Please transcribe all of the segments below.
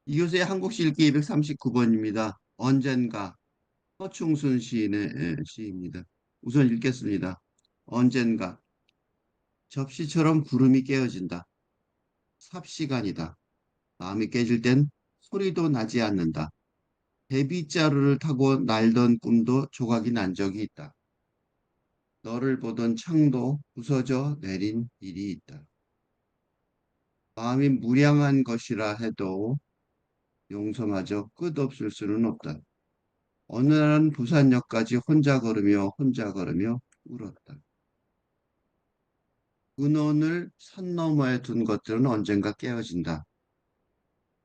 이교수의 한국시 읽기 239번입니다. 언젠가 서충순 시인의 시입니다. 우선 읽겠습니다. 언젠가 접시처럼 구름이 깨어진다. 삽시간이다. 마음이 깨질 땐 소리도 나지 않는다. 데뷔자루를 타고 날던 꿈도 조각이 난 적이 있다. 너를 보던 창도 부서져 내린 일이 있다. 마음이 무량한 것이라 해도 용서마저 끝없을 수는 없다. 어느 날은 부산역까지 혼자 걸으며 울었다. 근원을 산 너머에 둔 것들은 언젠가 깨어진다.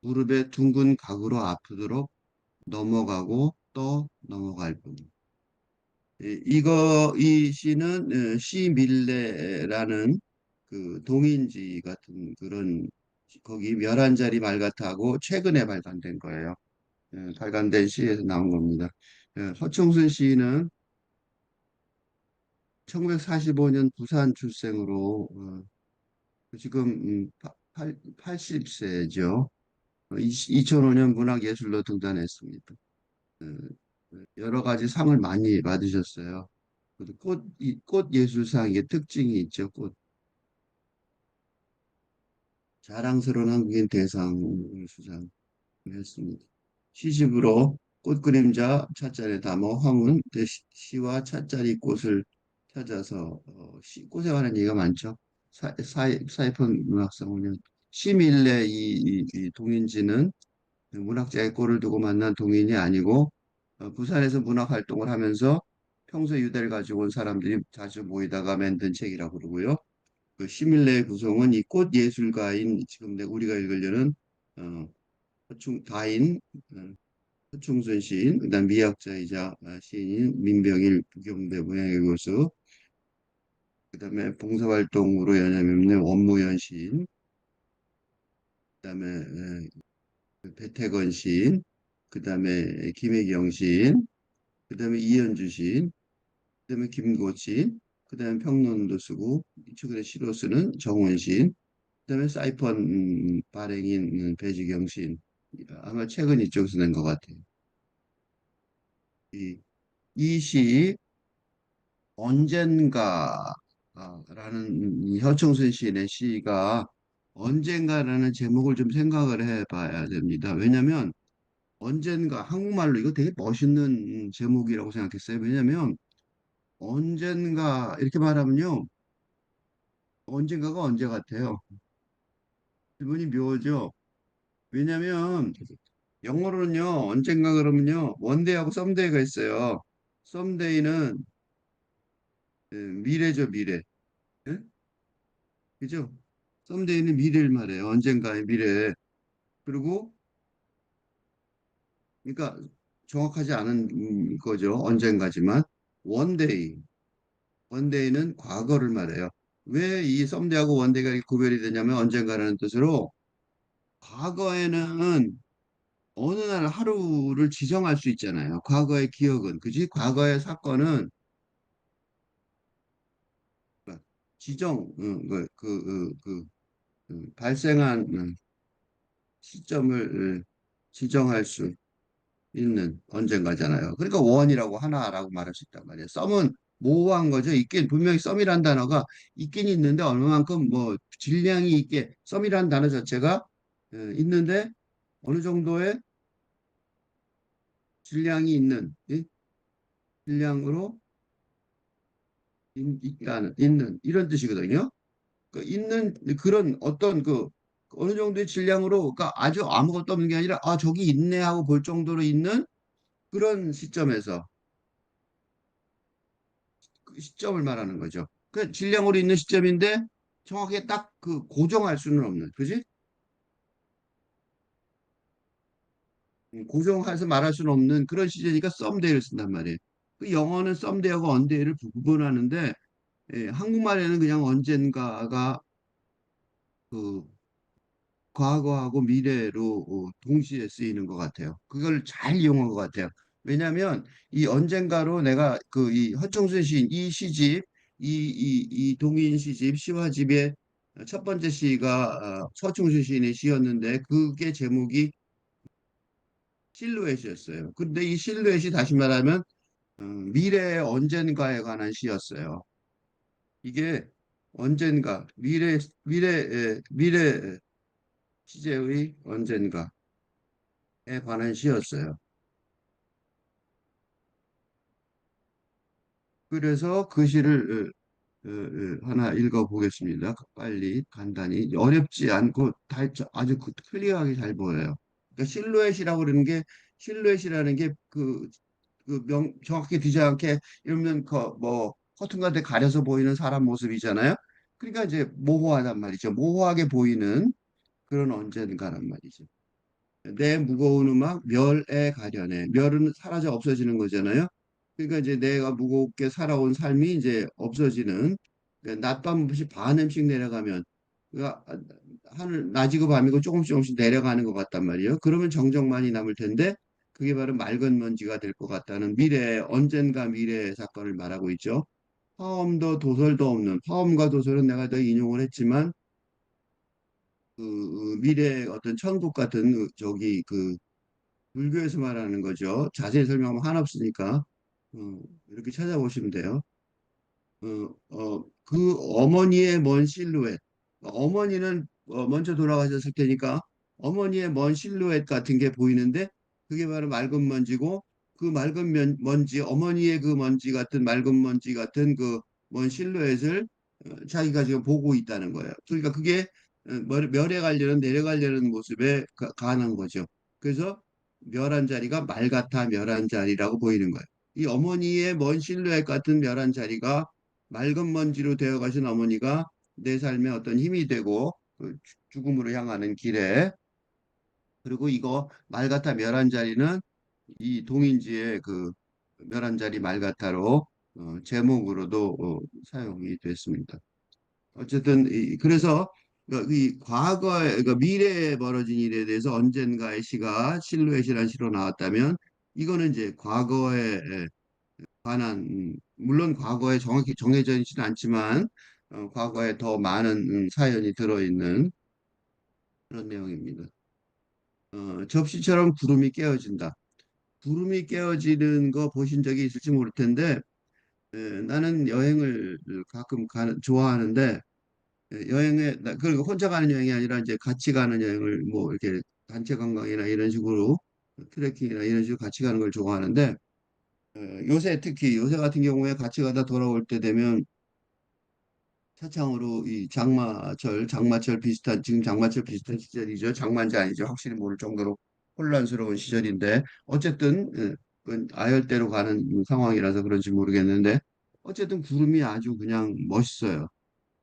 무릎에 둥근 각으로 아프도록 넘어가고 또 넘어갈 뿐. 이 시는 시밀레라는 그 동인지 같은 그런 거기 11자리 말 같아하고 최근에 발간된 거예요. 발간된 시에서 나온 겁니다. 허충순 시인은 1945년 부산 출생으로 지금 80세죠. 2005년 문학예술로 등단했습니다. 어, 여러 가지 상을 많이 받으셨어요. 그리고 꽃 예술상 이게 특징이 있죠. 꽃 자랑스러운 한국인 대상을 수상했습니다. 시집으로 꽃그림자 찻잔에 담아 황혼 시와 찻자리 꽃을 찾아서 꽃에 관한 얘기가 많죠. 사이폰 문학상은요. 시밀레 이 동인지는 문학자의 꼴을 두고 만난 동인이 아니고 부산에서 문학 활동을 하면서 평소 유대를 가지고 온 사람들이 자주 모이다가 만든 책이라고 그러고요. 그 시밀레의 구성은 이 꽃 예술가인 지금 우리가 읽으려는 어, 다인 허충순 시인, 그다음 미학자이자 시인인 민병일 부경대 문양의 교수, 그다음에 봉사활동으로 연염없는 원무현 시인, 그다음에 배태건 시인, 그다음에 김혜경 시인, 그다음에 이현주 시인, 그다음에 김고 시인, 그다음에 평론도 쓰고 최근에 시로 쓰는 정원 시인, 그다음에 사이펀 발행인 배지경 시인. 아마 최근 이쪽에서 낸 것 같아요. 이 시 언젠가라는 이 허청순 시인의 시가 언젠가라는 제목을 좀 생각을 해봐야 됩니다. 왜냐하면 언젠가 한국말로 이거 되게 멋있는 제목이라고 생각했어요. 왜냐하면 언젠가 이렇게 말하면요. 언젠가가 언제 같아요. 질문이 묘하죠. 왜냐하면 영어로는요. 언젠가 그러면요. 원데이하고 썸데이가 있어요. 썸데이는 미래죠, 미래. 예? 그죠? 썸데이는 미래를 말해요. 언젠가의 미래. 그리고 그러니까 정확하지 않은 거죠. 언젠가지만 원데이. 원데이는 과거를 말해요. 왜 이 썸데이하고 원데이가 이렇게 구별이 되냐면 언젠가라는 뜻으로 과거에는 어느 날 하루를 지정할 수 있잖아요. 과거의 기억은 그지? 과거의 사건은 지정 발생한 시점을 지정할 수 있는 언젠가잖아요. 그러니까 원이라고 하나라고 말할 수 있단 말이에요. 썸은 모호한 거죠. 있긴 분명히 썸이란 단어가 있긴 있는데 얼마만큼 뭐 질량이 있게 썸이란 단어 자체가 있는데 어느 정도의 질량이 있는 질량으로 있는 이런 뜻이거든요. 그 있는 그런 어떤 그 어느 정도의 질량으로 그러니까 아주 아무것도 없는 게 아니라 아 저기 있네 하고 볼 정도로 있는 그런 시점에서 그 시점을 말하는 거죠. 그 질량으로 있는 시점인데 정확하게 딱 그 고정할 수는 없는, 그지? 고정해서 말할 수는 없는 그런 시제니까 썸데이를 쓴단 말이에요. 그 영어는 썸데이하고 언데이를 구분하는데 한국말에는 그냥 언젠가가 그 과거하고 미래로 동시에 쓰이는 것 같아요. 그걸 잘 이용한 것 같아요. 왜냐하면 이 언젠가로 내가 그 이 허청순 시인 이 시집 이 동인 시집 시화집의 첫 번째 시가 서충수 시인의 시였는데 그게 제목이 실루엣이었어요. 근데 이 실루엣이 다시 말하면 미래의 언젠가에 관한 시였어요. 이게 언젠가 미래 시제의 언젠가에 관한 시였어요. 그래서 그 시를 하나 읽어보겠습니다. 빨리 간단히 어렵지 않고 아주 클리어하게 잘 보여요. 그러니까 실루엣이라고 그러는 게 실루엣이라는 게 정확히 뒤지 않게 이러면 뭐 커튼 같은 데 가려서 보이는 사람 모습이잖아요. 그러니까 이제 모호하단 말이죠. 모호하게 보이는 그런 언젠가란 말이죠. 내 무거운 음악 멸에 가려내. 멸은 사라져 없어지는 거잖아요. 그러니까 이제 내가 무겁게 살아온 삶이 이제 없어지는 그러니까 낮밤 없이 반음씩 내려가면 그러니까 하늘 낮이고 밤이고 조금씩 내려가는 것 같단 말이에요. 그러면 정적만이 남을 텐데 그게 바로 맑은 먼지가 될 것 같다는 언젠가 미래의 사건을 말하고 있죠. 화엄도 도설도 없는 화엄과 도설은 내가 더 인용을 했지만 미래의 어떤 천국 같은 불교에서 말하는 거죠. 자세히 설명하면 한없으니까 이렇게 찾아보시면 돼요. 그 어머니의 먼 실루엣. 어머니는 먼저 돌아가셨을 테니까 어머니의 먼 실루엣 같은 게 보이는데 그게 바로 맑은 먼지고 그 맑은 먼지, 어머니의 그 먼지 같은 맑은 먼지 같은 그 먼 실루엣을 자기가 지금 보고 있다는 거예요. 그러니까 그게 멸에 가려는 내려가려는 모습에 가는 거죠. 그래서 멸한 자리가 말 같아 멸한 자리라고 보이는 거예요. 이 어머니의 먼 실루엣 같은 멸한 자리가 맑은 먼지로 되어 가신 어머니가 내 삶에 어떤 힘이 되고 죽음으로 향하는 길에 그리고 이거 말가타 멸한 자리는 이 동인지의 그 멸한 자리 말가타로 제목으로도 사용이 됐습니다. 어쨌든 그래서 이 과거에 미래에 벌어진 일에 대해서 언젠가의 시가 실루엣이라는 시로 나왔다면 이거는 이제 과거에 관한 물론 과거에 정확히 정해져 있지는 않지만 과거에 더 많은 사연이 들어있는 그런 내용입니다. 접시처럼 구름이 깨어진다. 구름이 깨어지는 거 보신 적이 있을지 모를 텐데 나는 여행을 가끔 좋아하는데 그리고 혼자 가는 여행이 아니라 이제 같이 가는 여행을 뭐 이렇게 단체 관광이나 이런 식으로 트레킹이나 이런 식으로 같이 가는 걸 좋아하는데 특히 요새 같은 경우에 같이 가다 돌아올 때 되면 차창으로 이 장마철 비슷한, 지금 장마철 비슷한 시절이죠. 장마인지 아니죠. 확실히 모를 정도로 혼란스러운 시절인데, 어쨌든, 그건 아열대로 가는 상황이라서 그런지 모르겠는데, 어쨌든 구름이 아주 그냥 멋있어요.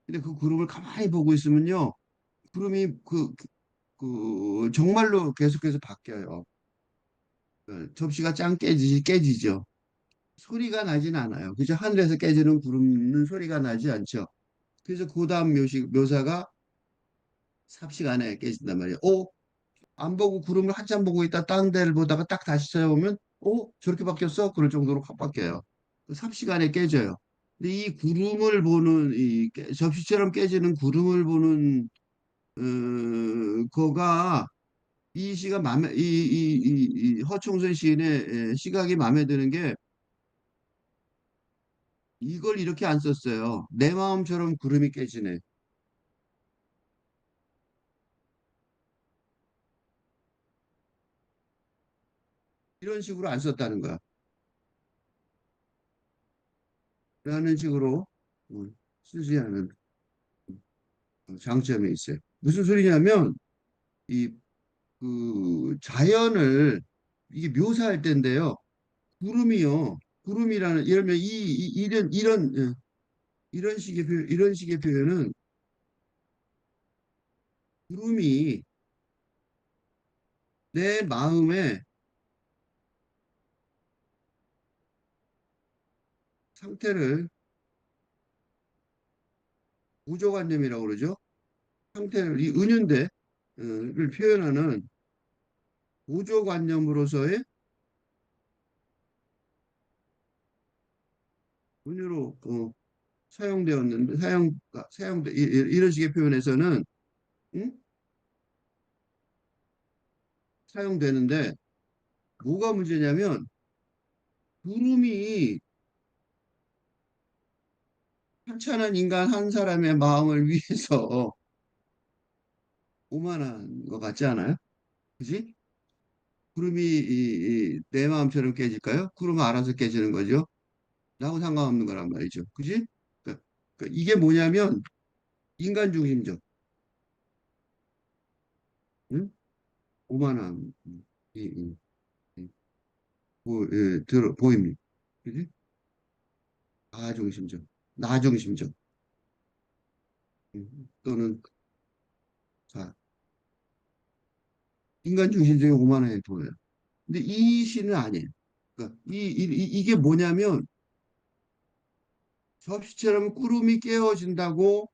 근데 그 구름을 가만히 보고 있으면요, 구름이 정말로 계속해서 바뀌어요. 접시가 깨지죠. 소리가 나진 않아요. 그죠? 하늘에서 깨지는 구름은 소리가 나지 않죠. 그래서 그 다음 묘사가 삽시간에 깨진단 말이에요. 안 보고 구름을 한참 보고 있다 다른 데를 보다가 딱 다시 찾아보면 저렇게 바뀌었어? 그럴 정도로 확 바뀌어요. 그 삽시간에 깨져요. 근데 이 구름을 보는 접시처럼 깨지는 구름을 보는 거가 이 시가 마음에 이 허충선 시인의 시각이 마음에 드는 게 이걸 이렇게 안 썼어요. 내 마음처럼 구름이 깨지네. 이런 식으로 안 썼다는 거야. 라는 식으로 쓰지 않은 장점이 있어요. 무슨 소리냐면 이 자연을 이게 묘사할 때인데요. 구름이요. 구름이라는 이러면 이런 식의 이런 식의 표현은 구름이 내 마음의 상태를 우조관념이라고 그러죠. 상태를 이 은유인데를 표현하는 우조관념으로서의 은유로 사용되었는데 사용돼 이런 식의 표현에서는 응? 사용되는데 뭐가 문제냐면 구름이 하찮은 인간 한 사람의 마음을 위해서 오만한 것 같지 않아요? 그지? 구름이 내 마음처럼 깨질까요? 구름은 알아서 깨지는 거죠. 나하고 상관없는 거란 말이죠. 그지? 그러니까 이게 뭐냐면 인간 중심적, 응? 오만함, 이, 이, 보입니다. 그지? 나 중심적, 나 중심적, 또는 자, 인간 중심적인 오만함이 보여요. 근데 이 시는 아니에요. 그러니까 이게 뭐냐면 접시처럼 구름이 깨어진다고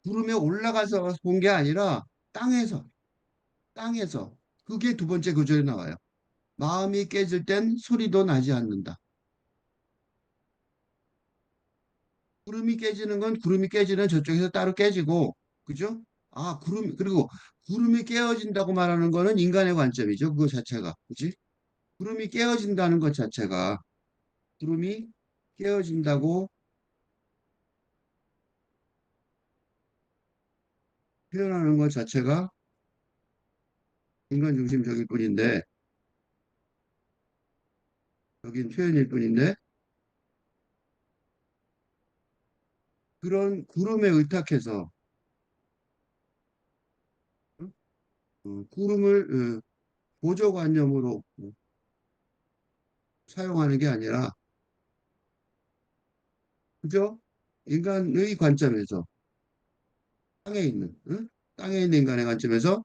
구름에 올라가서 본 게 아니라 땅에서, 땅에서. 그게 두 번째 구절에 나와요. 마음이 깨질 땐 소리도 나지 않는다. 구름이 깨지는 건 구름이 깨지는 저쪽에서 따로 깨지고, 그죠? 아, 그리고 구름이 깨어진다고 말하는 거는 인간의 관점이죠. 그거 자체가. 그지? 구름이 깨어진다는 것 자체가, 구름이 깨어진다고 표현하는 것 자체가 인간 중심적일 뿐인데, 여긴 표현일 뿐인데, 그런 구름에 의탁해서, 어? 구름을 보조관념으로 사용하는 게 아니라, 그죠? 인간의 관점에서, 땅에 있는, 땅에 있는 인간의 관점에서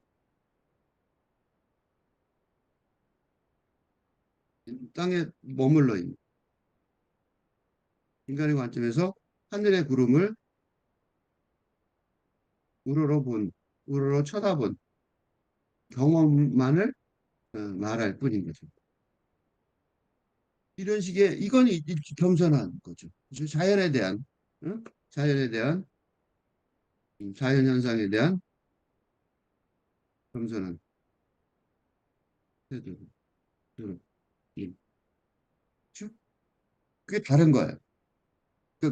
땅에 머물러 있는 인간의 관점에서 하늘의 구름을 우러러 본, 우러러 쳐다본 경험만을 말할 뿐인 거죠. 이런 식의, 이건 겸손한 거죠. 그죠? 자연에 대한, 응? 자연에 대한, 자연 현상에 대한 겸손한 태도. 음, 그죠? 그게 다른 거예요.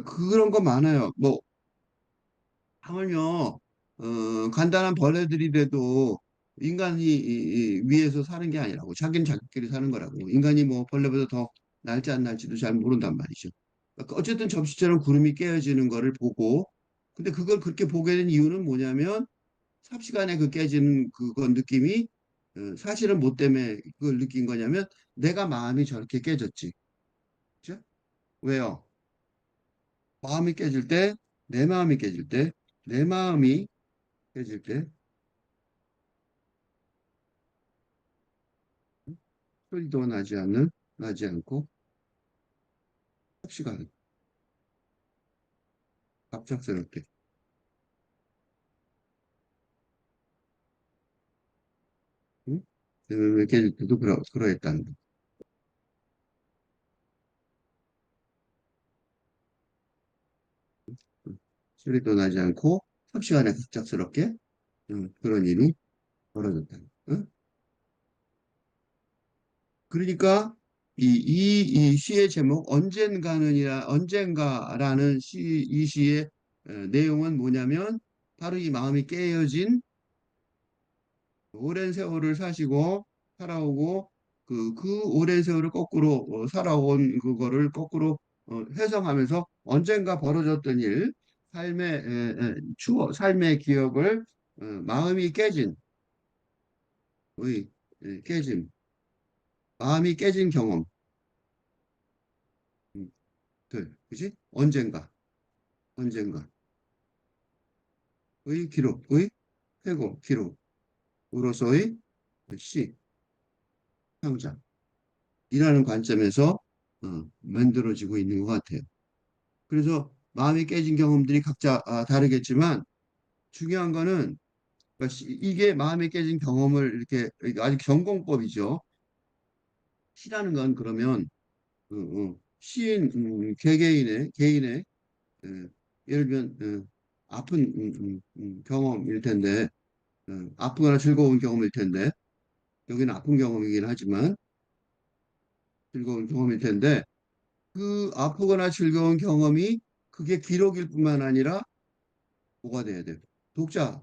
그런 거 많아요. 뭐, 하물며 간단한 벌레들이라도 인간이 위에서 사는 게 아니라고 자기는 자기끼리 사는 거라고 인간이 뭐 벌레보다 더 날지 안 날지도 잘 모른단 말이죠. 그러니까 어쨌든 접시처럼 구름이 깨어지는 거를 보고 근데 그걸 그렇게 보게 된 이유는 뭐냐면 삽시간에 그 깨지는 그건 느낌이 사실은 뭐 때문에 그걸 느낀 거냐면 내가 마음이 저렇게 깨졌지. 그죠? 왜요? 마음이 깨질 때, 내 마음이 깨질 때, 내 마음이 깨질 때 소리도 나지 않고 삽시간 갑작스럽게 응? 깨질 때도 그러했다는 거. 응. 소리도 나지 않고 삽시간에 갑작스럽게 그런 일이 벌어졌다는 거. 응? 그러니까 이 시의 제목 언젠가라는 이 시의 내용은 뭐냐면 바로 이 마음이 깨어진 오랜 세월을 사시고 살아오고 그 오랜 세월을 거꾸로 살아온 그거를 거꾸로 회상하면서 언젠가 벌어졌던 일, 삶의 기억을 마음이 깨진, 깨진, 마음이 깨진 경험, 그지? 언젠가의 기록의 회고, 기록으로서의 시, 창작이라는 관점에서 만들어지고 있는 것 같아요. 그래서 마음이 깨진 경험들이 각자 다르겠지만 중요한 거는 그러니까 이게 마음이 깨진 경험을 이렇게 아주 전공법이죠. 시라는 건 그러면 시인 개인의 예를 들면 아픈 경험일 텐데 아프거나 즐거운 경험일 텐데 여기는 아픈 경험이긴 하지만 즐거운 경험일 텐데 그 아프거나 즐거운 경험이 그게 기록일 뿐만 아니라 뭐가 돼야 돼요? 독자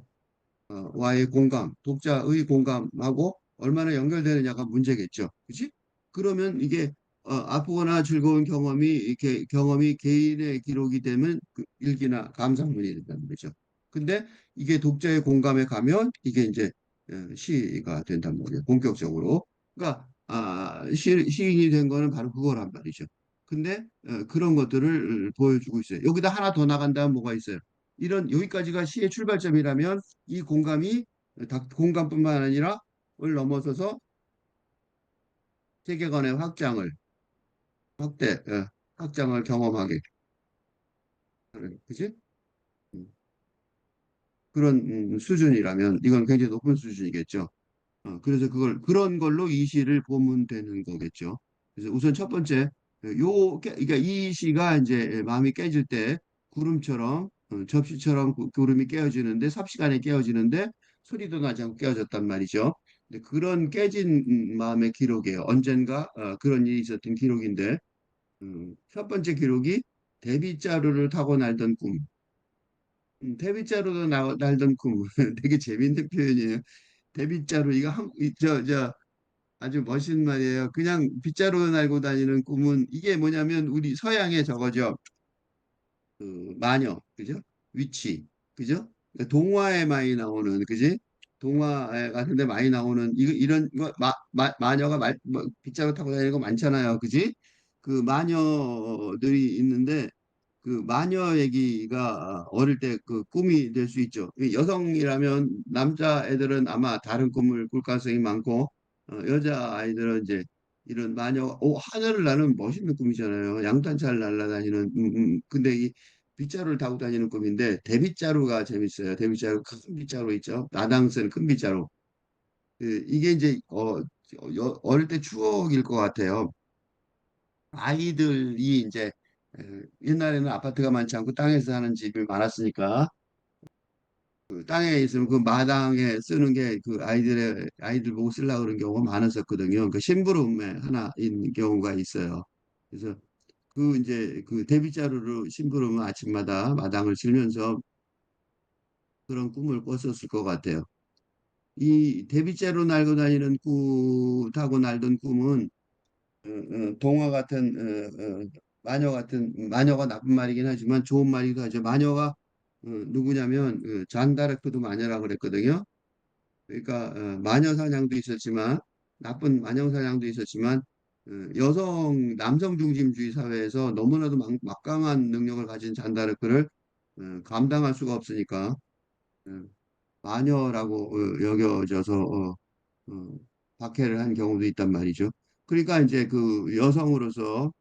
와의 공감, 독자의 공감하고 얼마나 연결되느냐가 문제겠죠. 그지? 그러면 이게 아프거나 즐거운 경험이 이렇게 경험이 개인의 기록이 되면 그 일기나 감상문이 된다는 거죠. 근데 이게 독자의 공감에 가면 이게 이제 시가 된단 말이에요. 본격적으로. 그러니까 시인이 된 거는 바로 그거란 말이죠. 근데 그런 것들을 보여주고 있어요. 여기다 하나 더 나간다면 뭐가 있어요? 이런 여기까지가 시의 출발점이라면 이 공감이 공감뿐만 아니라 을 넘어서서 세계관의 확장을 경험하게 하는, 그지? 음, 그런 수준이라면 이건 굉장히 높은 수준이겠죠. 그래서 그런 걸로 이 시를 보면 되는 거겠죠. 그래서 우선 첫 번째, 그러니까 이 시가 이제 마음이 깨질 때 구름처럼, 접시처럼 구름이 깨어지는데, 삽시간에 깨어지는데, 소리도 나지 않고 깨어졌단 말이죠. 근데 그런 깨진 마음의 기록이에요. 언젠가 그런 일이 있었던 기록인데, 첫 번째 기록이 데빗자루를 타고 날던 꿈. 데빗자루도 날던 꿈. 되게 재밌는 표현이에요. 데빗자루, 이거 아주 멋진 말이에요. 그냥 빗자루 날고 다니는 꿈은 이게 뭐냐면 우리 서양의 저거죠. 그 마녀, 그죠? 위치, 그죠? 그러니까 동화에 많이 나오는, 그지? 동화 같은데 많이 나오는 이런 마녀가 빗자루 타고 다니는 거 많잖아요, 그지? 그 마녀들이 있는데 그 마녀 얘기가 어릴 때 그 꿈이 될 수 있죠. 이 여성이라면 남자애들은 아마 다른 꿈을 꿀 가능성이 많고 여자 아이들은 이제 이런 마녀, 하늘을 나는 멋있는 꿈이잖아요. 양탄자를 날아다니는 근데 이 빗자루를 타고 다니는 꿈인데 대빗자루가 재밌어요. 대빗자루 큰 빗자루 있죠. 나당 쓴 큰 빗자루. 이게 이제 어릴 때 추억일 것 같아요. 아이들이 이제 옛날에는 아파트가 많지 않고 땅에서 사는 집이 많았으니까 그 땅에 있으면 그 마당에 쓰는 게 그 아이들 보고 쓰려고 그런 경우가 많았었거든요. 그 심부름에 하나인 경우가 있어요. 그래서 그 이제 그 대빗자루로 심부름은 아침마다 마당을 쓸면서 그런 꿈을 꿨었을 것 같아요. 이 대빗자루 날고 다니는 타고 날던 꿈은 동화 같은 마녀 같은 마녀가 나쁜 말이긴 하지만 좋은 말이기도 하죠. 마녀가 누구냐면 잔다르크도 마녀라고 그랬거든요. 그러니까 마녀 사냥도 있었지만 나쁜 마녀 사냥도 있었지만 남성 중심주의 사회에서 너무나도 막강한 능력을 가진 잔다르크를 감당할 수가 없으니까 어, 마녀라고 여겨져서 어, 박해를 한 경우도 있단 말이죠. 그러니까 이제 그 여성으로서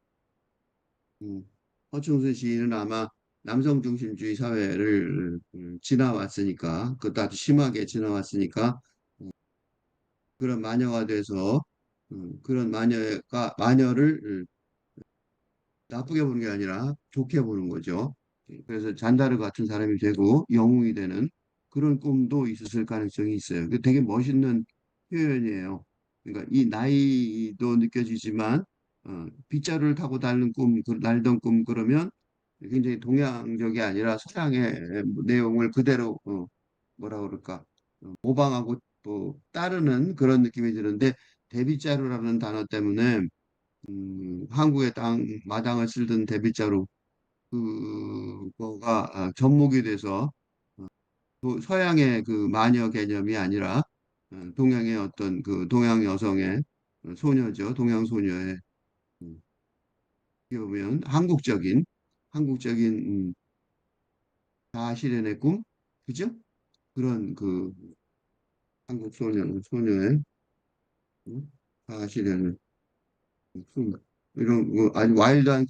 음, 허충순 시인은 아마 남성 중심주의 사회를 지나왔으니까 그것도 아주 심하게 지나왔으니까 그런 마녀가 돼서 그런 마녀를 나쁘게 보는 게 아니라 좋게 보는 거죠. 그래서 잔다르 같은 사람이 되고 영웅이 되는 그런 꿈도 있었을 가능성이 있어요. 그 되게 멋있는 표현이에요. 그러니까 이 나이도 느껴지지만 빗자루를 타고 날던 꿈 그러면 굉장히 동양적이 아니라 서양의 내용을 그대로 뭐라 그럴까 모방하고 또 따르는 그런 느낌이 드는데 대빗자루라는 단어 때문에 한국의 마당을 쓸던 대빗자루 그거가 접목이 돼서 또 서양의 그 마녀 개념이 아니라 동양의 어떤 그 동양 여성의 소녀죠. 동양 소녀의 음, 어떻게 보면 한국적인 자아실현의 꿈, 그죠? 그런 그 한국 소녀의 자아실현의 꿈 이런 아주 와일드한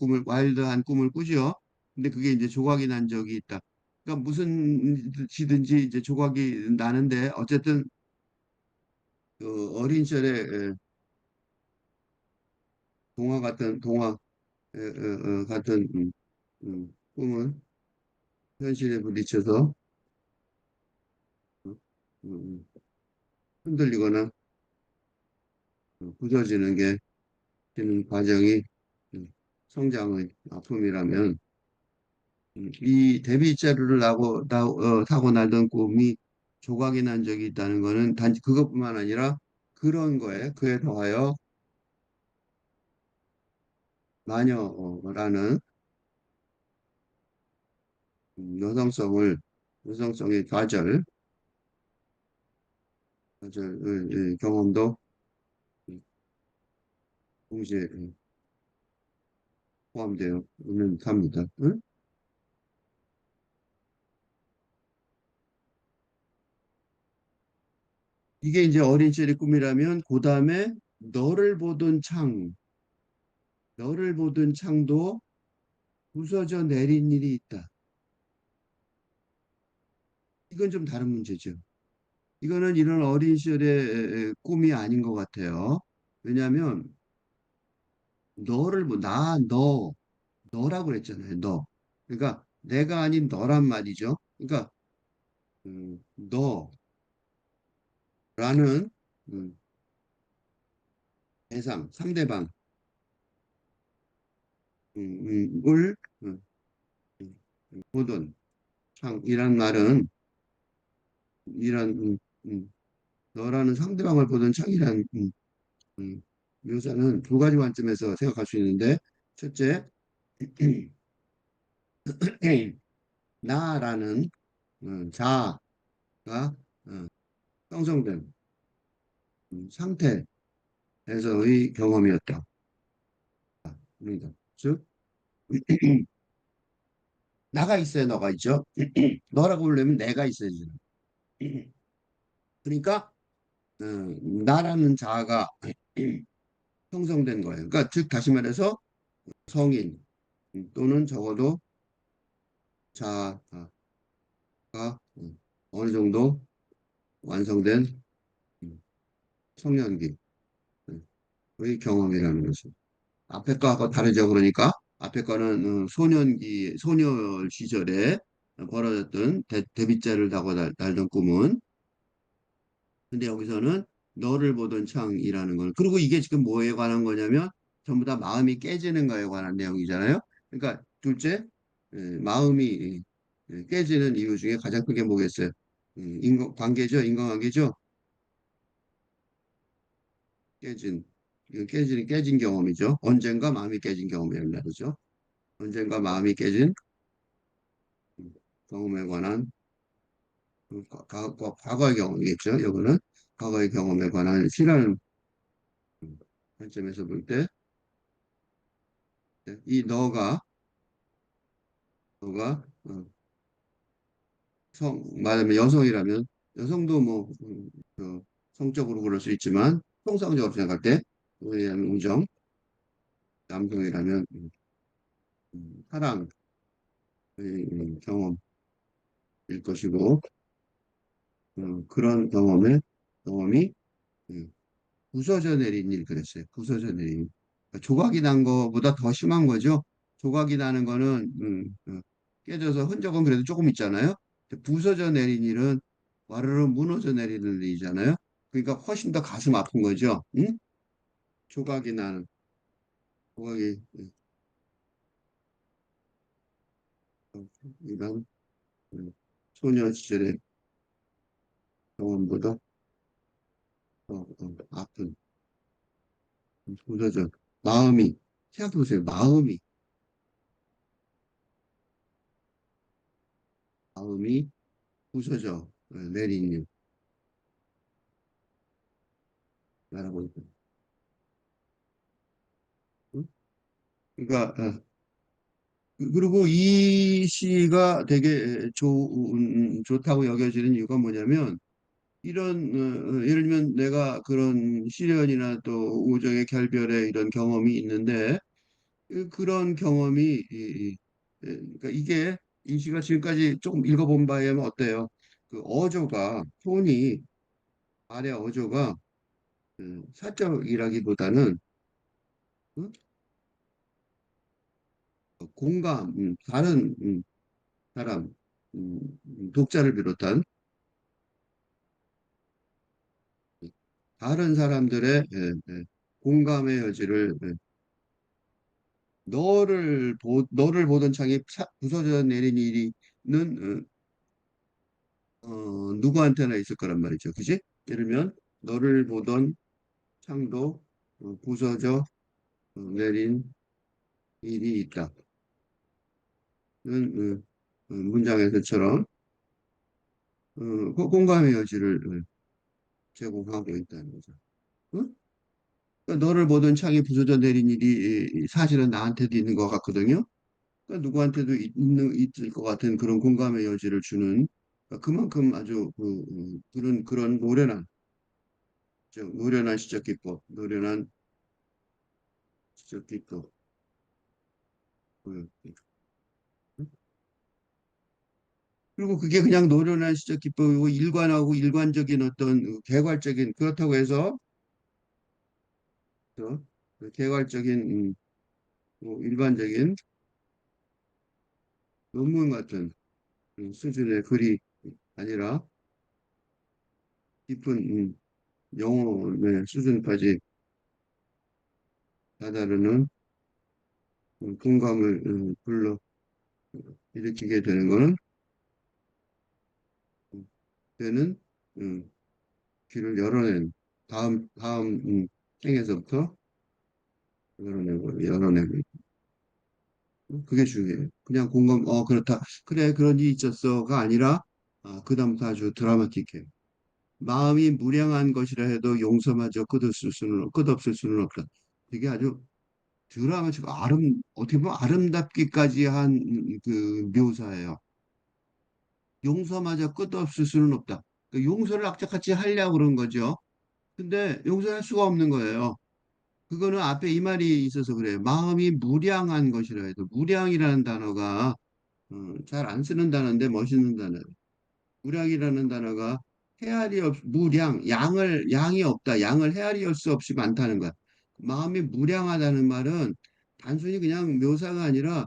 꿈을 꾸죠. 근데 그게 이제 조각이 난 적이 있다. 그러니까 무슨 시든지 이제 조각이 나는데 어쨌든 그 어린 시절에 동화 같은 꿈은 현실에 부딪혀서 음, 음, 흔들리거나 부서지는 게 되는 과정이 음, 성장의 아픔이라면 이 데뷔자루를 타고 날던 꿈이 조각이 난 적이 있다는 거는 단지 그것뿐만 아니라 그런 거에 그에 더하여 마녀라는 여성성을 여성성의 좌절을 경험도 동시에 포함되어 있는 답니다. 응? 이게 이제 어린 시절의 꿈이라면 그 다음에 너를 보던 창, 너를 보던 창도 부서져 내린 일이 있다. 이건 좀 다른 문제죠. 이거는 이런 어린 시절의 꿈이 아닌 것 같아요. 왜냐하면 너라고 그랬잖아요. 너. 그러니까 내가 아닌 너란 말이죠. 그러니까 너라는 음, 대상, 상대방 을 음, 보던 창이란 말은 이런 너라는 상대방을 보던 창이란 음, 묘사는 두 가지 관점에서 생각할 수 있는데 첫째, 나라는 자아가 어, 형성된 상태에서의 경험이었다. 그러니까 즉 나가 있어야 너가 있죠. 너라고 부르려면 내가 있어야지. 그러니까 나라는 자아가 형성된 거예요. 그러니까 즉 다시 말해서 성인 또는 적어도 자아가 어느 정도 완성된 음, 청년기의 경험이라는 거죠. 앞에 거하고 다르죠. 그러니까 앞에 거는 소녀 시절에 벌어졌던 데뷔자를 타고 날던 꿈은 근데 여기서는 너를 보던 창이라는 건 그리고 이게 지금 뭐에 관한 거냐면 전부 다 마음이 깨지는 거에 관한 내용이잖아요. 그러니까 둘째 마음이 깨지는 이유 중에 가장 크게 뭐겠어요? 관계죠, 인간관계죠. 깨진 이거 깨진 경험이죠. 언젠가 마음이 깨진 경험이라는 말이죠. 언젠가 마음이 깨진 음, 경험에 관한 과거의 경험이겠죠. 이거는 과거의 경험에 관한 시라는 관점에서 볼 때 이 너가 말하면 여성이라면 여성도 뭐 성적으로 그럴 수 있지만 통상적으로 생각할 때 우리는 우정, 남성이라면 사랑의 경험일 것이고 그런 경험이 음, 부서져 내린 일 그랬어요. 부서져 내린 그러니까 조각이 난 거보다 더 심한 거죠. 조각이 나는 거는 깨져서 흔적은 그래도 조금 있잖아요. 근데 부서져 내린 일은 와르르 무너져 내리는 일이잖아요. 그러니까 훨씬 더 가슴 아픈 거죠. 응? 조각이 나는 조각이 이런 음, 소년 시절의 경험보다 더 아픈 부서져 마음이 생각해보세요. 마음이 부서져 내린 일이라고 응? 그러니까 그리고 이 시가 되게 좋다고 여겨지는 이유가 뭐냐면 이런 예를 들면 내가 그런 시련이나 또 우정의 결별의 이런 경험이 있는데 그런 경험이 그러니까 이게 이 시가 지금까지 조금 읽어본 바에 하면 어때요? 그 어조가 톤이 말의 어조가 사적이라기보다는 어? 공감 다른 사람 독자를 비롯한 다른 사람들의 공감의 여지를 너를 보던 창이 부서져 내린 일이는 누구한테나 있을 거란 말이죠. 그지? 예를 들면 너를 보던 창도 부서져 내린 일이 있다는 문장에서처럼 공감의 여지를 제공하고 있다는 거죠. 응? 그러니까 너를 보던 창이 부서져 내린 일이 사실은 나한테도 있는 것 같거든요. 그러니까 누구한테도 있을 것 같은 그런 공감의 여지를 주는 그러니까 그만큼 아주 그런 노련한 시적 기법, 노련한 시적 기법. 음. 그리고 그게 그냥 노련한 시적 기법이고 일관하고 일관적인 어떤 개괄적인 그렇다고 해서 그 개괄적인 일반적인 논문 같은 수준의 글이 아니라 깊은 영혼의 수준까지 다다르는 공감을 불러 일으키게 되는 것은 되는 음, 길을 열어낸 다음 생에서부터 열어내고 그게 중요해요. 그냥 공감 그렇다 그래 그런 일이 있었어가 아니라 그다음부터 아주 드라마틱해. 마음이 무량한 것이라 해도 용서마저 끝없을 수는 없다. 이게 아주 드라마틱 어떻게 보면 아름답기까지 한 그 묘사예요. 용서마저 끝없을 수는 없다. 그 용서를 악착같이 하려고 그런 거죠. 근데 용서할 수가 없는 거예요. 그거는 앞에 이 말이 있어서 그래요. 마음이 무량한 것이라 해도 무량이라는 단어가 잘 안 쓰는 단어인데 멋있는 단어예요. 무량이라는 단어가 무량, 양이 없다. 양을 헤아릴 수 없이 많다는 거야. 마음이 무량하다는 말은 단순히 그냥 묘사가 아니라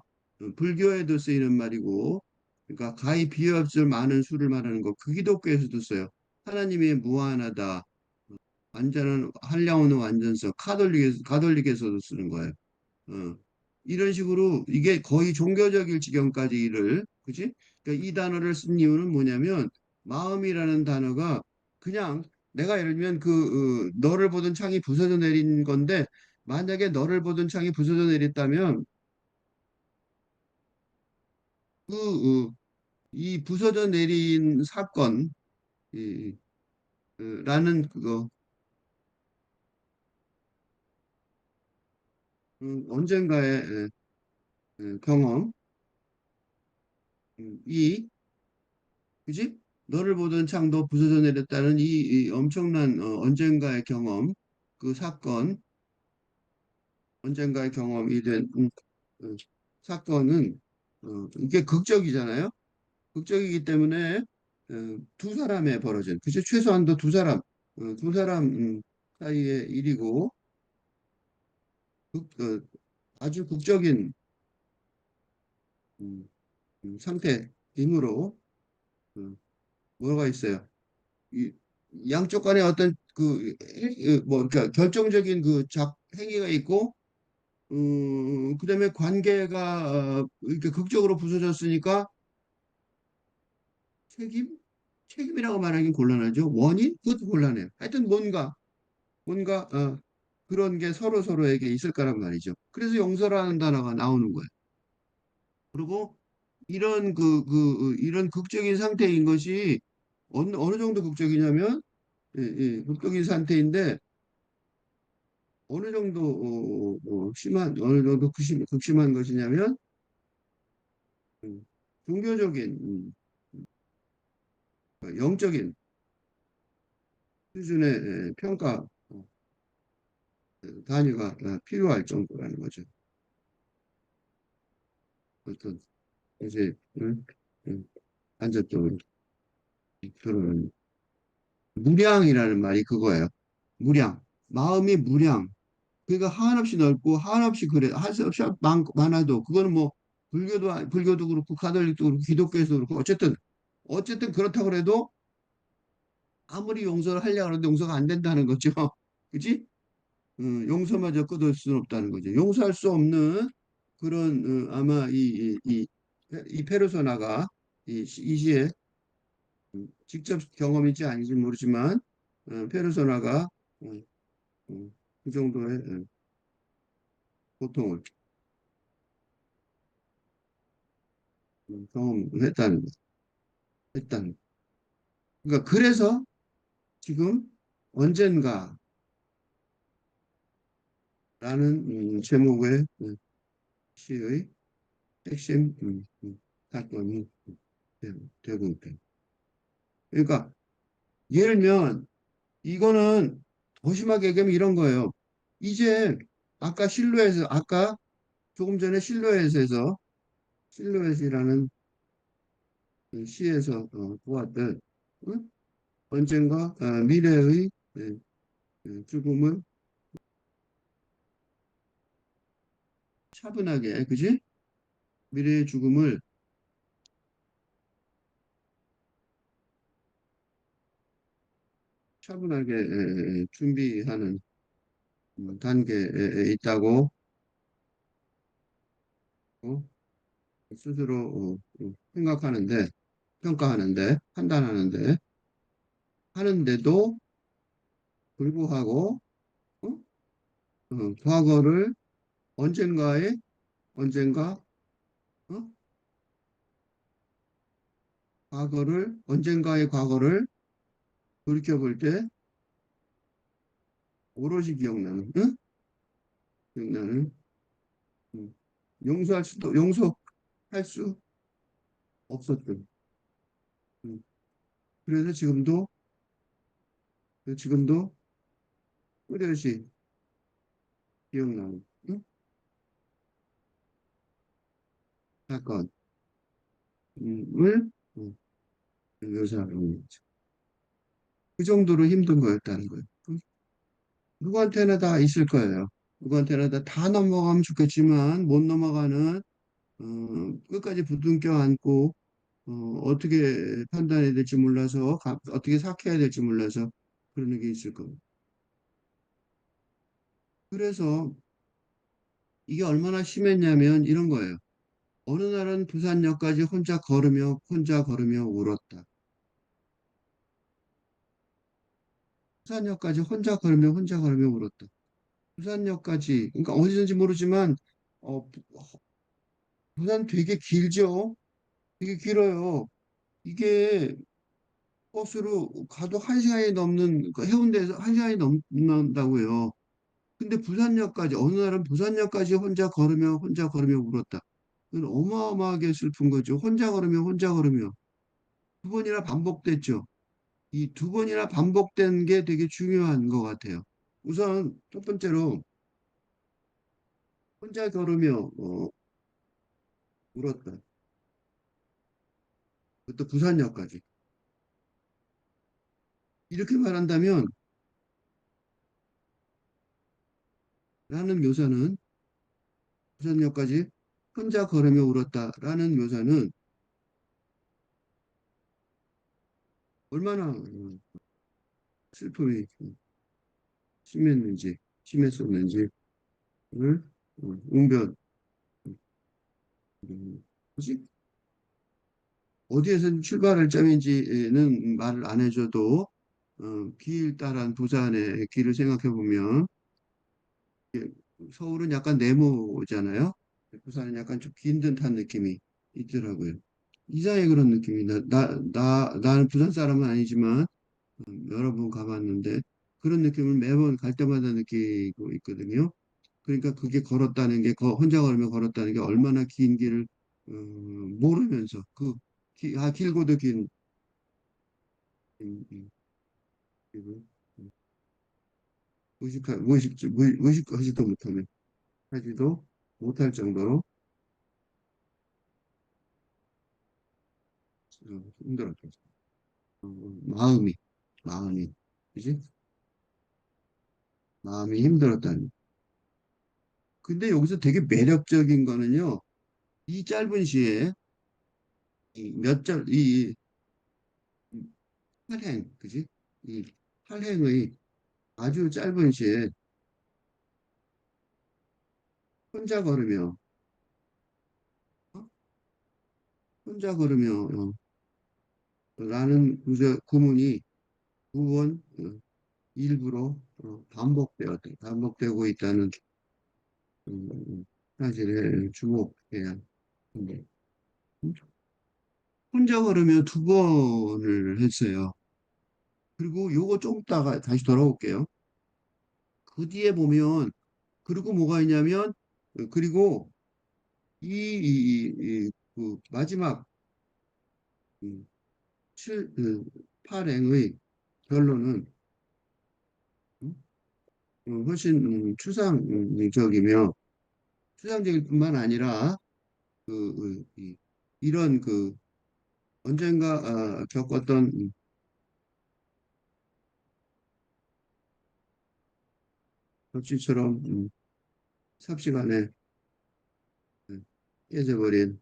불교에도 쓰이는 말이고, 그러니까 가히 비할 수 많은 수를 말하는 거, 그 기독교에서도 써요. 하나님이 무한하다. 완전한, 한량없는 완전성, 가톨릭에서도 쓰는 거예요. 어. 이런 식으로 이게 거의 종교적일 지경까지 그지? 그러니까 이 단어를 쓴 이유는 뭐냐면 마음이라는 단어가 그냥 내가 예를 들면 너를 보던 창이 부서져 내린 건데 만약에 너를 보던 창이 부서져 내렸다면 이 부서져 내린 사건 라는 그거 언젠가의 경험 이 그지? 너를 보던 창도 부서져 내렸다는 이 엄청난 언젠가의 경험, 그 사건, 언젠가의 경험이 된 어, 사건은 이게 극적이잖아요. 극적이기 때문에 두 사람의 벌어진, 그죠? 최소한도 두 사람 사이의 일이고 어, 아주 극적인 음, 상태이므로 뭐가 있어요? 이 양쪽 간에 어떤 그러니까 결정적인 행위가 있고 그다음에 관계가 이렇게 극적으로 부서졌으니까 책임 책임이라고 말하긴 곤란하죠. 원인 그것도 곤란해요. 하여튼 뭔가 그런 게 서로 서로에게 있을 거란 말이죠. 그래서 용서라는 단어가 나오는 거예요. 그리고 이런 극적인 상태인 것이 어느 정도 극적이냐면 극적인 상태인데 어느 정도 극심한 것이냐면 음, 종교적인 영적인 수준의 평가 단위가 필요할 정도라는 거죠. 어떤 이제 간접적으로 그런 무량이라는 말이 그거예요. 무량, 마음이 무량. 그러니까 한없이 넓고 한없이 그래 한없이 많아도 그거는 뭐 불교도 그렇고 가톨릭도 그렇고 기독교에도 그렇고 어쨌든 그렇다고 해도 아무리 용서를 하려고 해도 용서가 안 된다는 거죠. 그지? 용서마저 끊을 수는 없다는 거죠. 용서할 수 없는 그런 아마 이 페르소나가 이 시에 직접 경험인지 아닌지 모르지만 페르소나가 음, 그 정도의 고통을 경험했다는 거, 했다는 거. 그러니까 그래서 지금 언젠가라는 제목의 시의 핵심 사건이 되고 있다. 그러니까 예를 들면 이거는 더 심하게 얘기하면 이런 거예요. 이제 아까 조금 전에 실루엣이라는 그 시에서 보았던 응? 언젠가 미래의 죽음을 차분하게, 그지? 미래의 죽음을 차분하게 준비하는 단계에 있다고 어, 스스로 생각하는데, 평가하는데, 판단하는데, 하는데도 불구하고 어? 과거를 언젠가에 언젠가 어? 언젠가의 과거를 돌이켜볼 때 오롯이 응? 기억나는 음, 용서할 수 없었던 음, 그래서 지금도 뚜렷이 기억나는 사건을 묘사하는 거죠. 그 정도로 힘든 거였다는 거예요. 누구한테나 다 있을 거예요. 누구한테나 다 넘어가면 좋겠지만 못 넘어가는 끝까지 부둥켜 안고 어떻게 판단해야 될지 몰라서 어떻게 삭해야 될지 몰라서 그런 게 있을 거예요. 그래서 이게 얼마나 심했냐면 이런 거예요. 어느 날은 부산역까지 혼자 걸으며 울었다. 부산역까지 혼자 걸으며 울었다. 부산역까지, 그러니까 어디든지 모르지만, 부산 되게 길죠? 되게 길어요. 이게 버스로 가도 한 시간이 넘는, 그 해운대에서 한 시간이 넘는다고요. 근데 어느 날은 부산역까지 혼자 걸으며 울었다. 그건 어마어마하게 슬픈 거죠. 혼자 걸으며. 두 번이나 반복됐죠. 이 두 번이나 반복된 게 되게 중요한 것 같아요. 우선 첫 번째로 혼자 걸으며 울었다. 그것도 부산역까지. 이렇게 말한다면 라는 묘사는 부산역까지 혼자 걸으며 울었다라는 묘사는 얼마나 슬픔이 심했는지 심했었는지를 웅변 뭐지? 어디에서 출발할 점인지는 말을 안 해줘도 길 따란 부산의 길을 생각해 보면 서울은 약간 네모잖아요. 부산은 약간 좀 긴 듯한 느낌이 있더라고요. 이상해 그런 느낌이 나는 부산 사람은 아니지만 여러 번 가봤는데 그런 느낌을 매번 갈 때마다 느끼고 있거든요. 그러니까 그게 혼자 걸으며 걸었다는 게 얼마나 긴 길을 모르면서 길고도 긴 길을 의식하지도 못하면 하지도 못할 정도로 힘들었죠. 마음이 마음이 그지? 마음이 힘들었다는. 근데 여기서 되게 매력적인 거는요. 이 짧은 시에 이 할행, 그지? 이 할행의 아주 짧은 시에 혼자 걸으며 혼자 걸으며 라는 구문이 두 번 일부러 반복되고 있다는 음, 사실을 주목해야 합니다. 혼자 걸으면 두 번을 했어요. 그리고 요거 좀 이따가 다시 돌아올게요. 그 뒤에 보면 그리고 뭐가 있냐면 그리고 그 마지막 음, 8행의 결론은 음, 훨씬 추상적이며 추상적일 뿐만 아니라 이런 언젠가 겪었던 벽지처럼 삽시간에 음, 깨져버린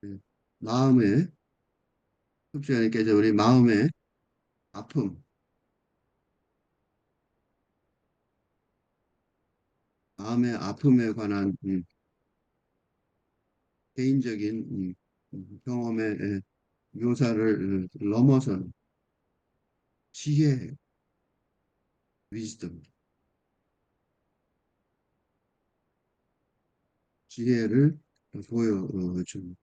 음, 마음의 삽시간에 깨져버린 마음의 아픔, 마음의 아픔에 관한 개인적인 경험의 묘사를 넘어선 지혜, 위즈덤, 지혜를 보여준.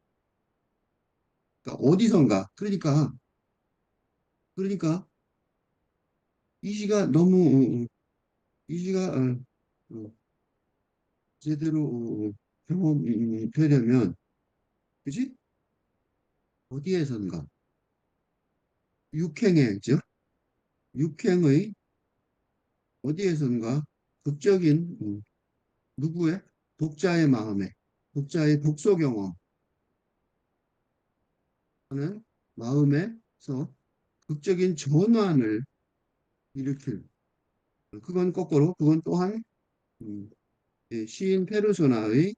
그러니까 어디선가. 그러니까 이 시가 너무 이 시가 어, 제대로 경험이 되려면, 그지? 어디에선가 육행의 육행의 어디에선가 극적인 누구의 독자의 마음에 독자의 독서 경험하는 마음에서 극적인 전환을 일으킬. 그건 거꾸로 그건 또한 음, 시인 페르소나의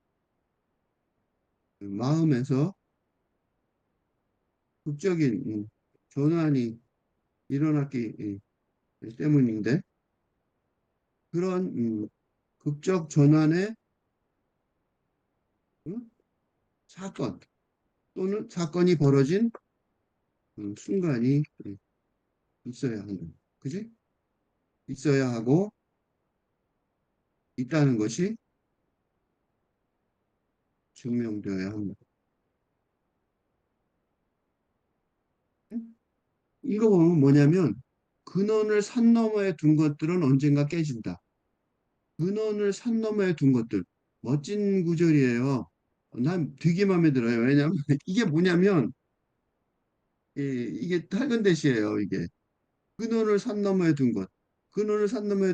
마음에서 극적인 전환이 일어났기 때문인데, 그런 극적 전환의 음, 사건 또는 사건이 벌어진 순간이 있어야 한다. 그지? 있어야 하고 있다는 것이 증명되어야 합니다. 이거 보면 뭐냐면 근원을 산 너머에 둔 것들은 언젠가 깨진다. 근원을 산 너머에 둔 것들. 멋진 구절이에요. 난 되게 마음에 들어요. 왜냐하면 이게 뭐냐면 이게 탈근대시예요. 이게 근원을 산 너머에 둔 것. 근원을 산 너머에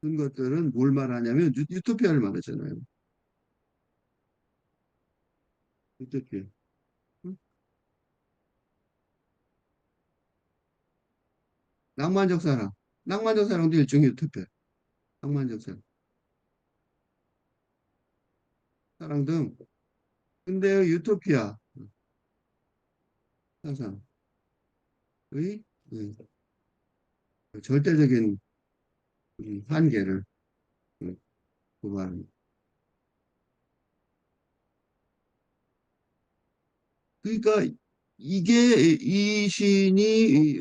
둔 것들은 뭘 말하냐면 유토피아를 말하잖아요. 유토피아. 응? 낭만적 사랑. 낭만적 사랑도 일종의 유토피아. 낭만적 사랑 등 근대의 유토피아 사상의 음, 절대적인 한계를 고발합니다. 그러니까 이게 이 시인이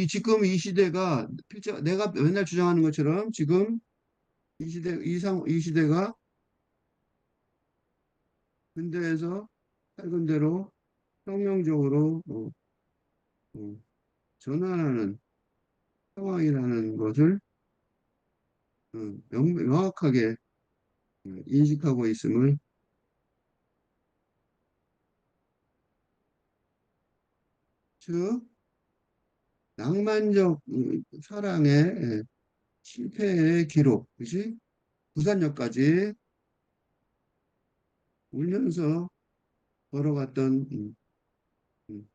지금 이 시대가 내가 맨날 주장하는 것처럼 지금 이 시대가 근대에서 살건대로 혁명적으로 어, 전환하는 상황이라는 것을 명확하게 인식하고 있음을, 즉 낭만적 사랑의 실패의 기록, 그지? 부산역까지 울면서 걸어갔던 음,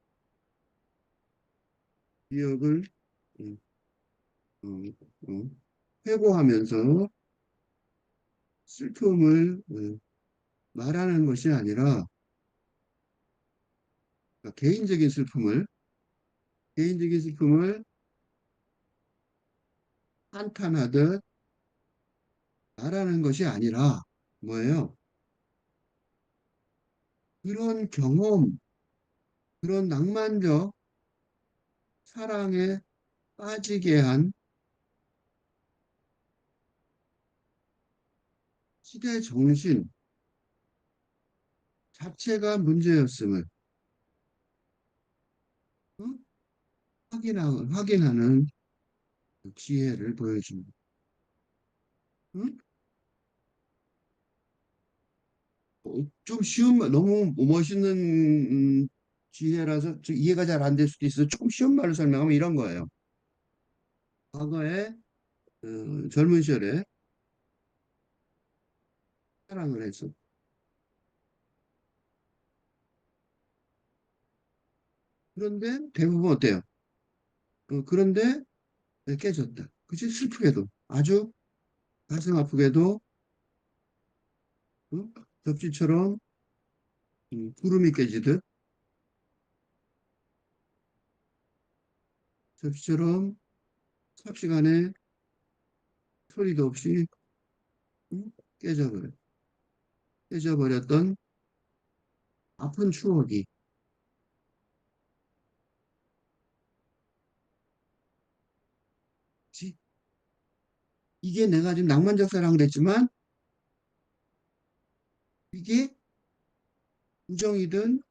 기억을 음, 어, 회고하면서 슬픔을 말하는 것이 아니라, 그러니까 개인적인 슬픔을 한탄하듯 나라는 것이 아니라 뭐예요? 그런 경험, 그런 낭만적 사랑에 빠지게 한 시대 정신 자체가 문제였음을 어? 확인하는 그 지혜를 보여줍니다. 응? 좀 쉬운 너무 멋있는 지혜라서 좀 이해가 잘 안 될 수도 있어요. 조금 쉬운 말로 설명하면 이런 거예요. 과거에 젊은 시절에 사랑을 했어. 그런데 대부분 어때요? 그런데 깨졌다. 그치? 슬프게도 아주 가슴 아프게도 어? 접시처럼 구름이 깨지듯 접시처럼 삽시간에 소리도 없이 음, 깨져버려. 깨져버렸던 아픈 추억이 그치? 이게 내가 지금 낭만적 사랑을 했지만 이게 우정이든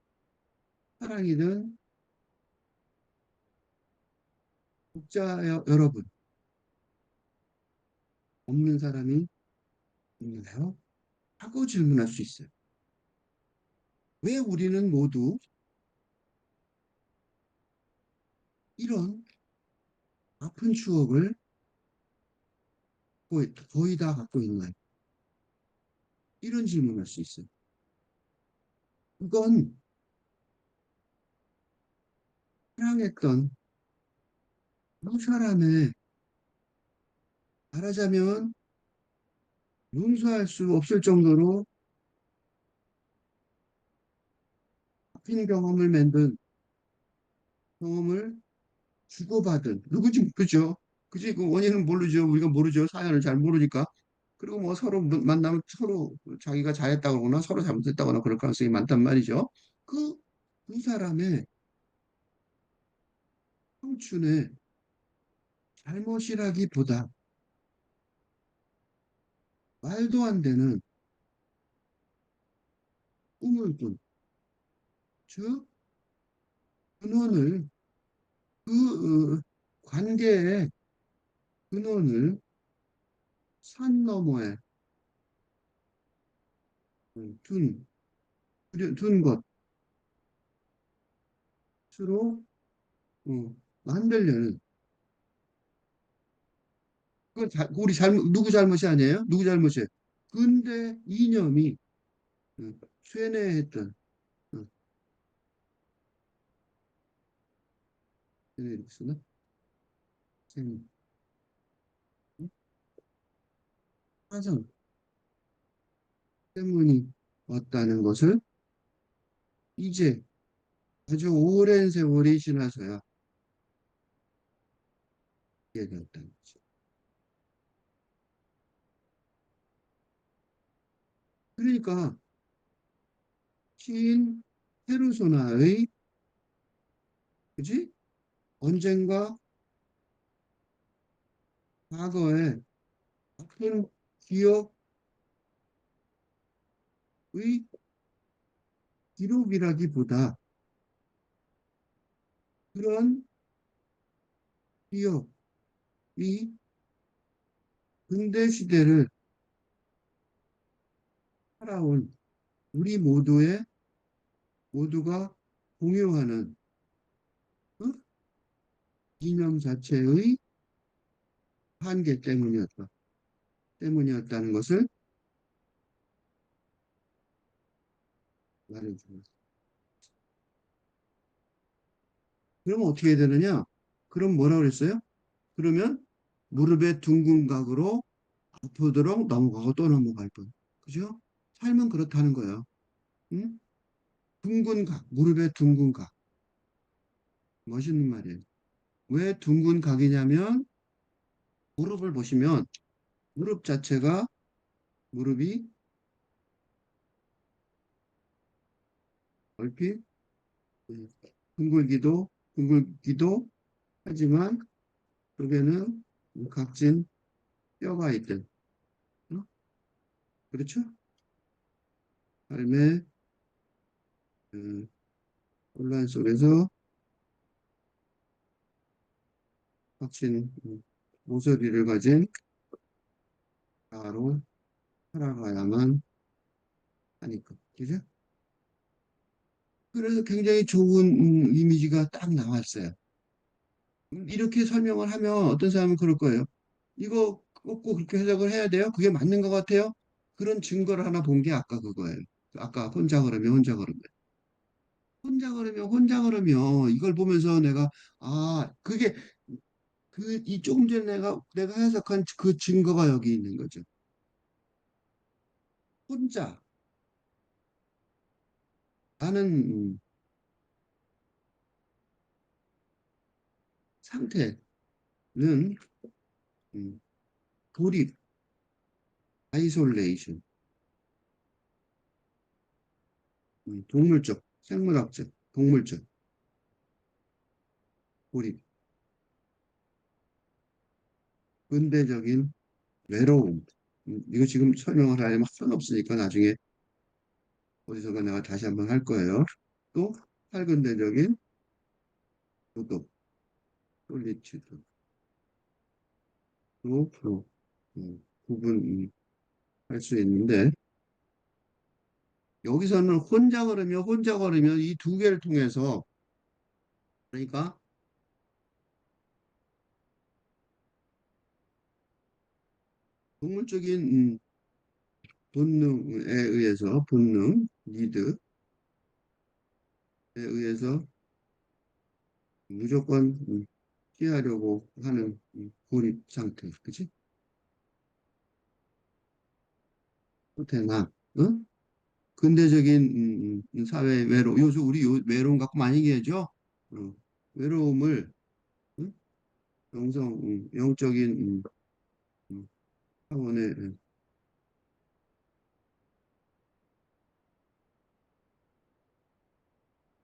사랑이든 독자 여러분 없는 사람이 있나요? 하고 질문할 수 있어요. 왜 우리는 모두 이런 아픈 추억을 거의 다 갖고 있나요? 이런 질문할 수 있어요. 그건 사랑했던 그 사람의 말하자면 용서할 수 없을 정도로 아픈 경험을 만든 경험을 주고받은 누구지 그죠? 그지 그 원인은 모르죠. 우리가 모르죠. 사연을 잘 모르니까. 그리고 뭐 서로 만나면 서로 자기가 잘했다고 그러거나 서로 잘못했다거나 그럴 가능성이 많단 말이죠. 그, 그 사람의 청춘의 잘못이라기보다 말도 안 되는 꿈을 꾼, 즉 근원을 그 관계의 근원을 산 너머에 둔, 둔 것으로 만들려는 그건 우리 잘못 누구 잘못이 아니에요? 누구 잘못이에요? 근대 이념이 쇠뇌했던 어, 쇠뇌 이렇게 쓰나? 생- 화성 때문이 왔다는 것을 이제 아주 오랜 세월이 지나서야 알게 되었다는 거죠. 그러니까 시인 페루소나의 그지? 언젠가 과거의 아픈 기억의 기록이라기보다 그런 기억이 근대 시대를 살아온 우리 모두가 공유하는 어? 이념 자체의 한계 때문이었다는 것을 말해줍니다. 그러면 어떻게 되느냐? 그럼 뭐라 그랬어요? 그러면 무릎의 둥근 각으로 아프도록 넘어가고 또 넘어갈 뿐. 그죠? 삶은 그렇다는 거예요. 응? 둥근 각, 무릎의 둥근 각. 멋있는 말이에요. 왜 둥근 각이냐면 무릎을 보시면 무릎 자체가 무릎이 얼핏 음, 둥글기도 하지만 속에는 각진 뼈가 있든, 어? 그렇죠? 삶의 음, 혼란 속에서 각진 모서리를 가진 자아로 살아가야만 하니까, 그죠? 그래서 굉장히 좋은 이미지가 딱 나왔어요. 이렇게 설명을 하면 어떤 사람은 그럴 거예요. 이거 꼭 그렇게 해석을 해야 돼요? 그게 맞는 것 같아요? 그런 증거를 하나 본 게 아까 그거예요. 아까 혼자 걸으면 혼자 걸으면. 혼자 걸으면 혼자 걸으면 이걸 보면서 내가 아 그게 이 조금 전에 내가 해석한 그 증거가 여기 있는 거죠. 혼자 나는 상태는 음, 고립, 아이솔레이션, 동물적, 생물학적, 동물적 고립, 근대적인 외로움. 이거 지금 설명을 하려면 한 없으니까 나중에 어디서가 내가 다시 한번 할 거예요. 또 탈근대적인孤独, 솔리튜드. 또 구분할 수 있는데 여기서는 혼자 걸으면 이 두 개를 통해서 그러니까 동물적인 본능에 의해서 본능, 니드에 의해서 무조건 피하려고 하는 고립 상태, 그치? 호태나, 응? 근대적인 사회 요즘 우리 외로움 갖고 많이 얘기하죠? 어, 외로움을 응? 영적인 음, 차원의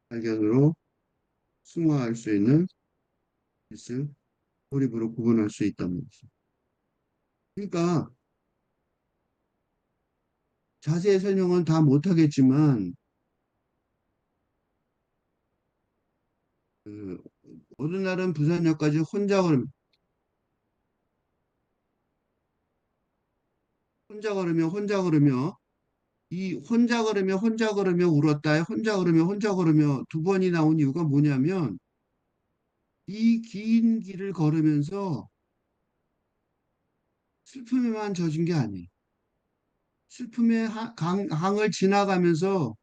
발견으로 승화할 수 있는 것을 고립으로 구분할 수 있다는 거죠. 그러니까 자세히 설명은 다 못하겠지만 그 어느 날은 부산역까지 혼자 걸으며 이 혼자 걸으며 울었다에 혼자 걸으며 두 번이 나온 이유가 뭐냐면 이 긴 길을 걸으면서 슬픔에만 젖은 게 아니에요. 슬픔의 강을 지나가면서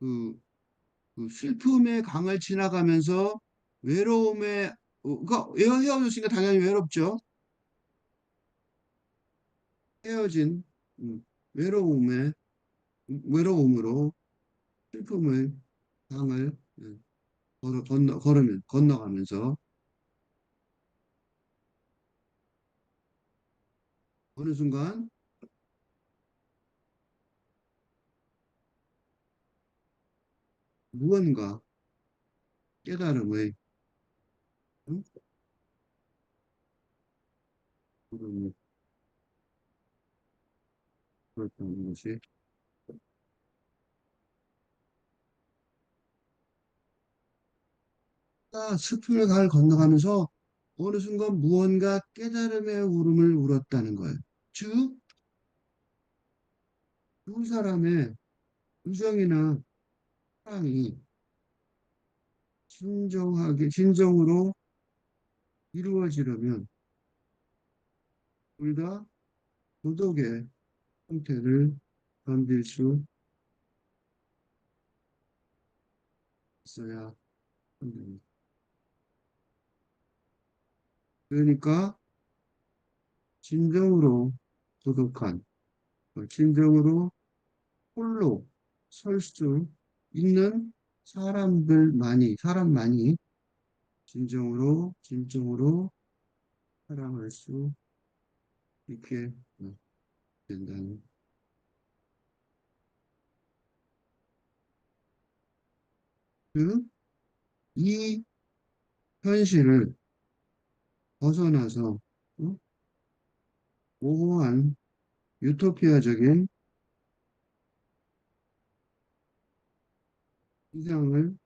그, 그 슬픔의 강을 지나가면서 외로움에 그러니까 헤어졌으니까 당연히 외롭죠. 헤어진 음, 외로움에 외로움으로 슬픔의 강을 건너가면서 어느 순간 무언가 깨달음의 응? 그런 그렇다는 것이 슬픔의 강을 건너가면서 어느 순간 무언가 깨달음의 울음을 울었다는 거예요. 즉, 두 사람의 우정이나 사랑이 진정으로 이루어지려면 둘 다 도덕의 형태를 건질 수 있어야 한다. 그러니까 진정으로 도덕한, 진정으로 홀로 설 수 있는 사람만이 진정으로 사랑할 수 이렇게 된다는. 그, 이 현실을 벗어나서 어? 모호한 유토피아적인 이상을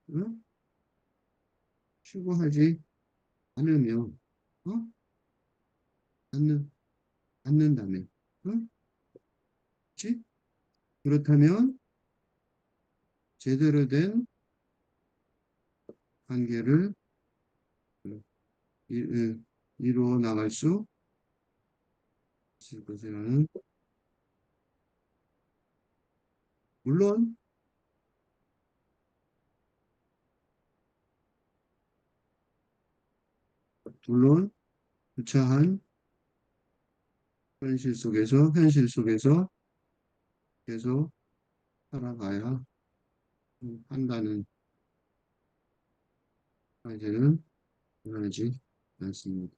추구하지 않으면 어? 않는, 않는다면 어? 그치? 그렇다면 제대로 된 관계를 어, 이루어 나갈 수 있을 것이라는. 물론 물론 유차한 현실 속에서 계속 살아가야 한다는 사실은 변하지 않습니다.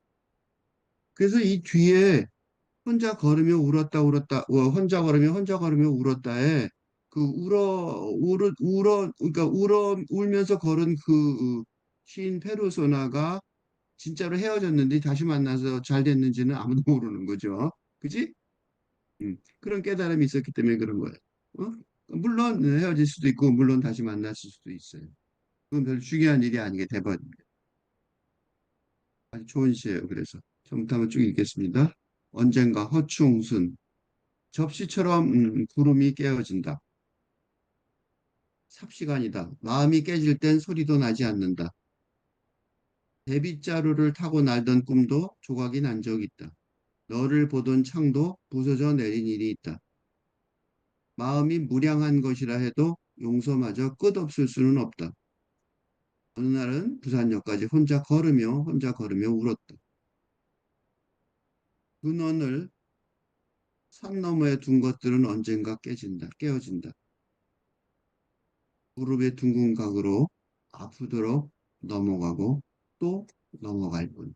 그래서 이 뒤에 혼자 걸으며 울었다에 그 그러니까 울면서 걸은 그 시인 페르소나가 진짜로 헤어졌는데 다시 만나서 잘 됐는지는 아무도 모르는 거죠. 그지? 그런 깨달음이 있었기 때문에 그런 거예요. 어? 물론 헤어질 수도 있고, 물론 다시 만났을 수도 있어요. 그건 별로 중요한 일이 아니게 돼버립니다. 아주 좋은 시예요. 그래서 처음부터 한번 쭉 읽겠습니다. 언젠가 허충순 접시처럼 구름이 깨어진다. 삽시간이다. 마음이 깨질 땐 소리도 나지 않는다. 데빗자루를 타고 날던 꿈도 조각이 난 적이 있다. 너를 보던 창도 부서져 내린 일이 있다. 마음이 무량한 것이라 해도 용서마저 끝없을 수는 없다. 어느 날은 부산역까지 혼자 걸으며 울었다. 근원을 산 너머에 둔 것들은 언젠가 깨어진다. 무릎의 둥근 각으로 아프도록 넘어가고 또 넘어갈 뿐.